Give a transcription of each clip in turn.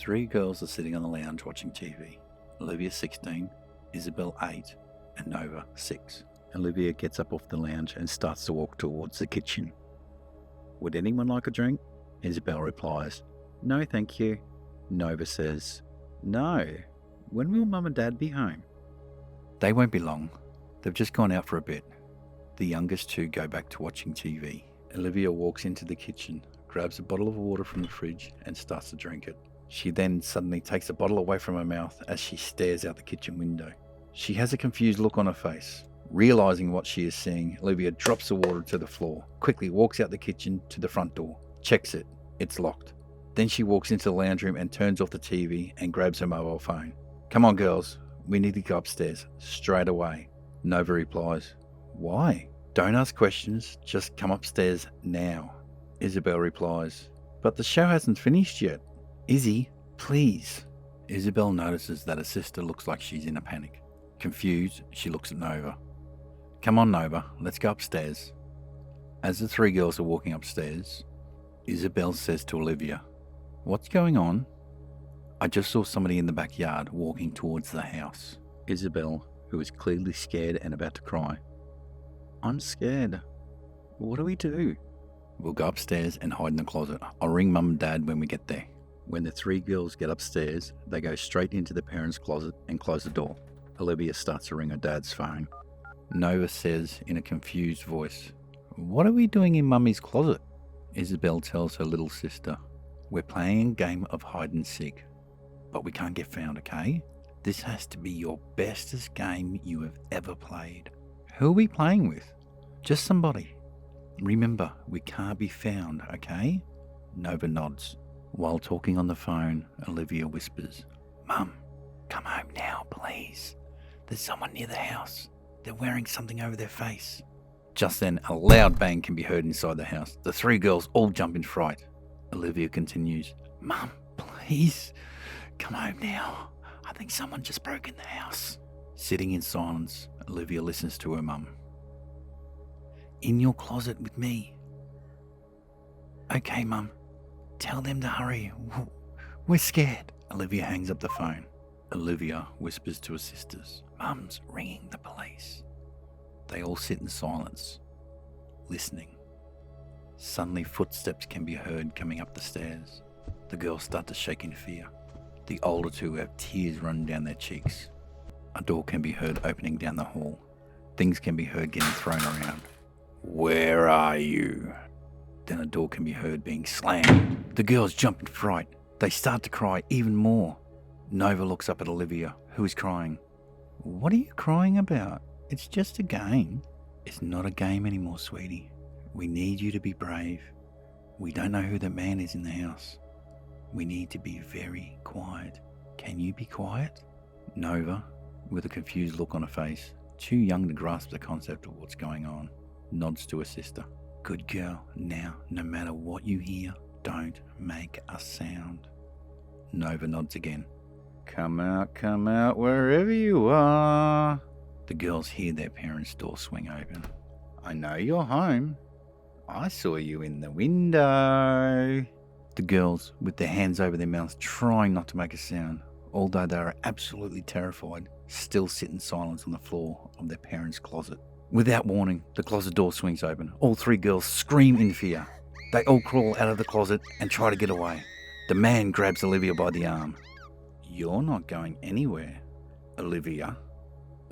Three girls are sitting on the lounge watching TV. Olivia 16, Isabel 8, and Nova 6. Olivia gets up off the lounge and starts to walk towards the kitchen. Would anyone like a drink? Isabel replies, No, thank you. Nova says, No. When will Mum and Dad be home? They won't be long. They've just gone out for a bit. The youngest two go back to watching TV. Olivia walks into the kitchen, grabs a bottle of water from the fridge and starts to drink it. She then suddenly takes the bottle away from her mouth as she stares out the kitchen window. She has a confused look on her face. Realizing what she is seeing, Olivia drops the water to the floor, quickly walks out the kitchen to the front door, checks it. It's locked. Then she walks into the lounge room and turns off the TV and grabs her mobile phone. Come on, girls. We need to go upstairs. Straight away. Nova replies, Why? Don't ask questions. Just come upstairs now. Isabel replies, But the show hasn't finished yet. Izzy, please. Isabel notices that her sister looks like she's in a panic. Confused, she looks at Nova. Come on, Nova. Let's go upstairs. As the three girls are walking upstairs, Isabel says to Olivia, What's going on? I just saw somebody in the backyard walking towards the house. Isabel, who is clearly scared and about to cry. I'm scared. What do we do? We'll go upstairs and hide in the closet. I'll ring Mum and Dad when we get there. When the three girls get upstairs, they go straight into the parents' closet and close the door. Olivia starts to ring her dad's phone. Nova says in a confused voice, What are we doing in Mummy's closet? Isabel tells her little sister, We're playing a game of hide and seek, but we can't get found, okay? This has to be your bestest game you have ever played. Who are we playing with? Just somebody. Remember, we can't be found, okay? Nova nods. While talking on the phone, Olivia whispers, Mum, come home now, please. There's someone near the house. They're wearing something over their face. Just then, a loud bang can be heard inside the house. The three girls all jump in fright. Olivia continues, Mum, please, come home now. I think someone just broke in the house. Sitting in silence, Olivia listens to her mum. In your closet with me. Okay, Mum. Tell them to hurry. We're scared. Olivia hangs up the phone. Olivia whispers to her sisters, Mum's ringing the police. They all sit in silence, listening. Suddenly footsteps can be heard coming up the stairs. The girls start to shake in fear. The older two have tears running down their cheeks. A door can be heard opening down the hall. Things can be heard getting thrown around. Where are you? Then a door can be heard being slammed. The girls jump in fright. They start to cry even more. Nova looks up at Olivia, who is crying. What are you crying about? It's just a game. It's not a game anymore, sweetie. We need you to be brave. We don't know who the man is in the house. We need to be very quiet. Can you be quiet? Nova, with a confused look on her face, too young to grasp the concept of what's going on, nods to her sister. Good girl. Now, no matter what you hear, don't make a sound. Nova nods again. Come out, wherever you are. The girls hear their parents' door swing open. I know you're home. I saw you in the window. The girls, with their hands over their mouths, trying not to make a sound, although they are absolutely terrified, still sit in silence on the floor of their parents' closet. Without warning, the closet door swings open. All three girls scream in fear. They all crawl out of the closet and try to get away. The man grabs Olivia by the arm. You're not going anywhere, Olivia.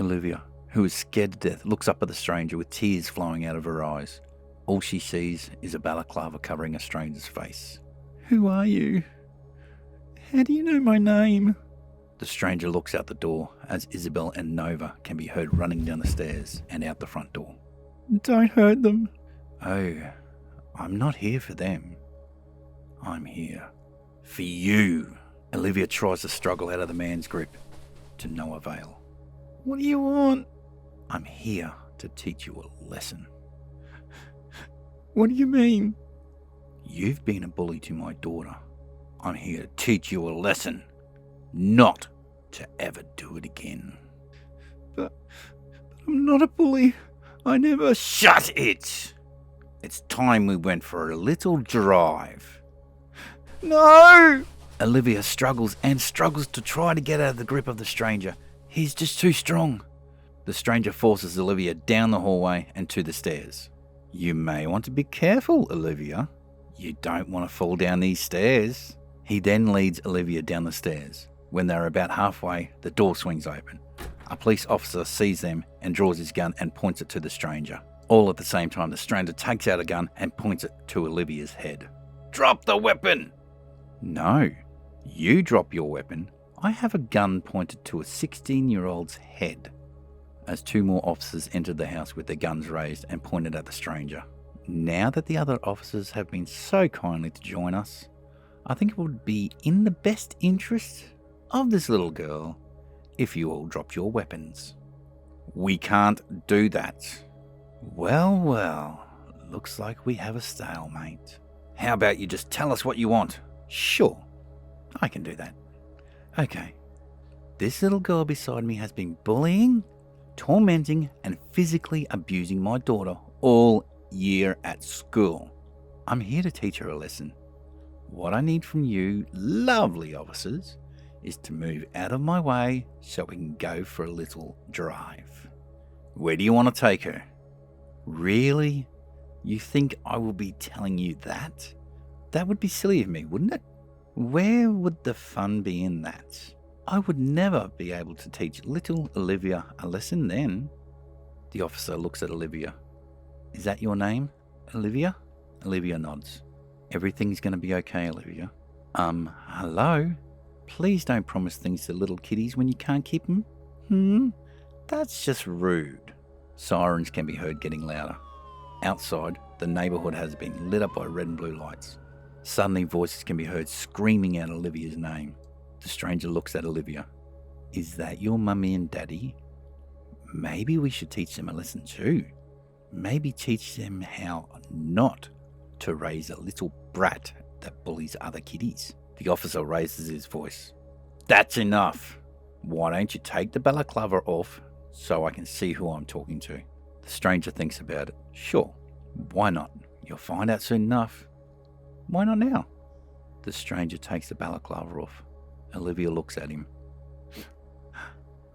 Olivia, who is scared to death, looks up at the stranger with tears flowing out of her eyes. All she sees is a balaclava covering a stranger's face. Who are you? How do you know my name? The stranger looks out the door as Isabel and Nova can be heard running down the stairs and out the front door. Don't hurt them. Oh, I'm not here for them. I'm here for you. Olivia tries to struggle out of the man's grip, to no avail. What do you want? I'm here to teach you a lesson. What do you mean? You've been a bully to my daughter. I'm here to teach you a lesson. Not to ever do it again. But I'm not a bully. I never... Shut it! It's time we went for a little drive. No! Olivia struggles and struggles to try to get out of the grip of the stranger. He's just too strong. The stranger forces Olivia down the hallway and to the stairs. You may want to be careful, Olivia. You don't want to fall down these stairs. He then leads Olivia down the stairs. When they're about halfway, the door swings open. A police officer sees them and draws his gun and points it to the stranger. All at the same time, the stranger takes out a gun and points it to Olivia's head. Drop the weapon! No, you drop your weapon. I have a gun pointed to a 16-year-old's head. As two more officers entered the house with their guns raised and pointed at the stranger. Now that the other officers have been so kindly to join us, I think it would be in the best interest of this little girl if you all dropped your weapons. We can't do that. Well, looks like we have a stalemate. How about you just tell us what you want? Sure, I can do that. Okay, this little girl beside me has been bullying, tormenting, and physically abusing my daughter all year at school. I'm here to teach her a lesson. What I need from you, lovely officers, is to move out of my way so we can go for a little drive. Where do you want to take her? Really? You think I will be telling you that? That would be silly of me, wouldn't it? Where would the fun be in that? I would never be able to teach little Olivia a lesson then. The officer looks at Olivia. Is that your name, Olivia? Olivia nods. Everything's going to be okay, Olivia. Hello? Please don't promise things to little kiddies when you can't keep them. That's just rude. Sirens can be heard getting louder. Outside, the neighbourhood has been lit up by red and blue lights. Suddenly, voices can be heard screaming out Olivia's name. The stranger looks at Olivia. Is that your mummy and daddy? Maybe we should teach them a lesson too. Maybe teach them how not to raise a little brat that bullies other kiddies. The officer raises his voice. That's enough. Why don't you take the balaclava off so I can see who I'm talking to? The stranger thinks about it. Sure, why not? You'll find out soon enough. Why not now? The stranger takes the balaclava off. Olivia looks at him.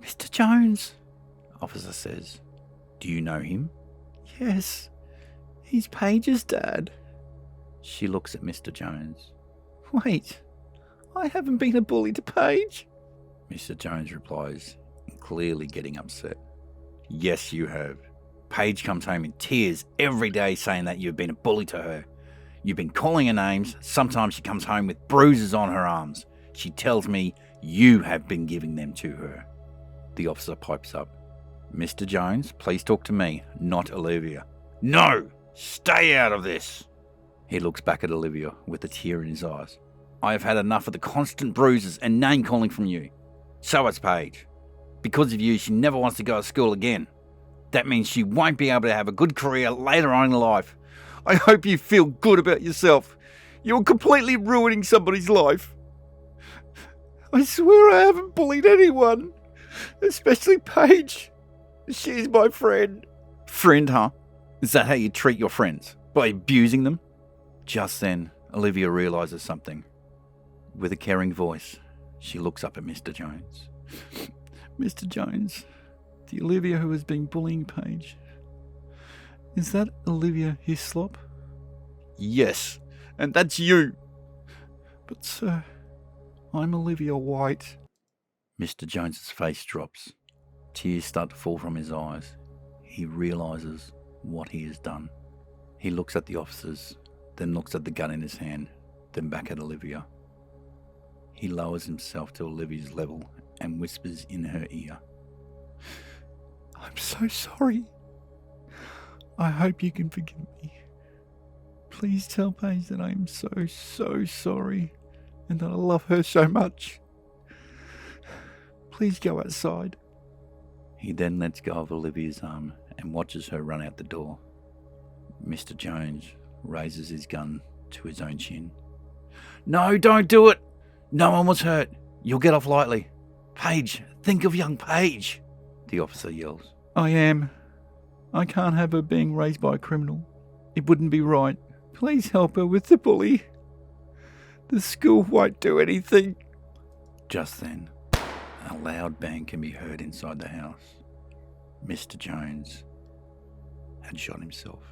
Mr. Jones, officer says. Do you know him? Yes, he's Paige's dad. She looks at Mr. Jones. Wait, I haven't been a bully to Paige. Mr. Jones replies, clearly getting upset. Yes, you have. Paige comes home in tears every day saying that you've been a bully to her. You've been calling her names. Sometimes she comes home with bruises on her arms. She tells me you have been giving them to her. The officer pipes up. Mr. Jones, please talk to me, not Olivia. No! Stay out of this! He looks back at Olivia with a tear in his eyes. I have had enough of the constant bruises and name-calling from you. So has Paige. Because of you, she never wants to go to school again. That means she won't be able to have a good career later on in life. I hope you feel good about yourself. You're completely ruining somebody's life. I swear I haven't bullied anyone, especially Paige. She's my friend. Friend, huh? Is that how you treat your friends? By abusing them? Just then, Olivia realises something. With a caring voice, she looks up at Mr. Jones. Mr. Jones, the Olivia who has been bullying Paige. Is that Olivia Hislop? Yes, and that's you. But sir, I'm Olivia White. Mr. Jones's face drops. Tears start to fall from his eyes. He realises what he has done. He looks at the officers, then looks at the gun in his hand, then back at Olivia. He lowers himself to Olivia's level and whispers in her ear. I'm so sorry. I hope you can forgive me. Please tell Paige that I am so sorry and that I love her so much. Please go outside. He then lets go of Olivia's arm and watches her run out the door. Mr. Jones raises his gun to his own chin. No, don't do it! No one was hurt. You'll get off lightly. Paige, think of young Paige, the officer yells. I am. I can't have her being raised by a criminal. It wouldn't be right. Please help her with the bully. The school won't do anything. Just then, a loud bang can be heard inside the house. Mr. Jones had shot himself.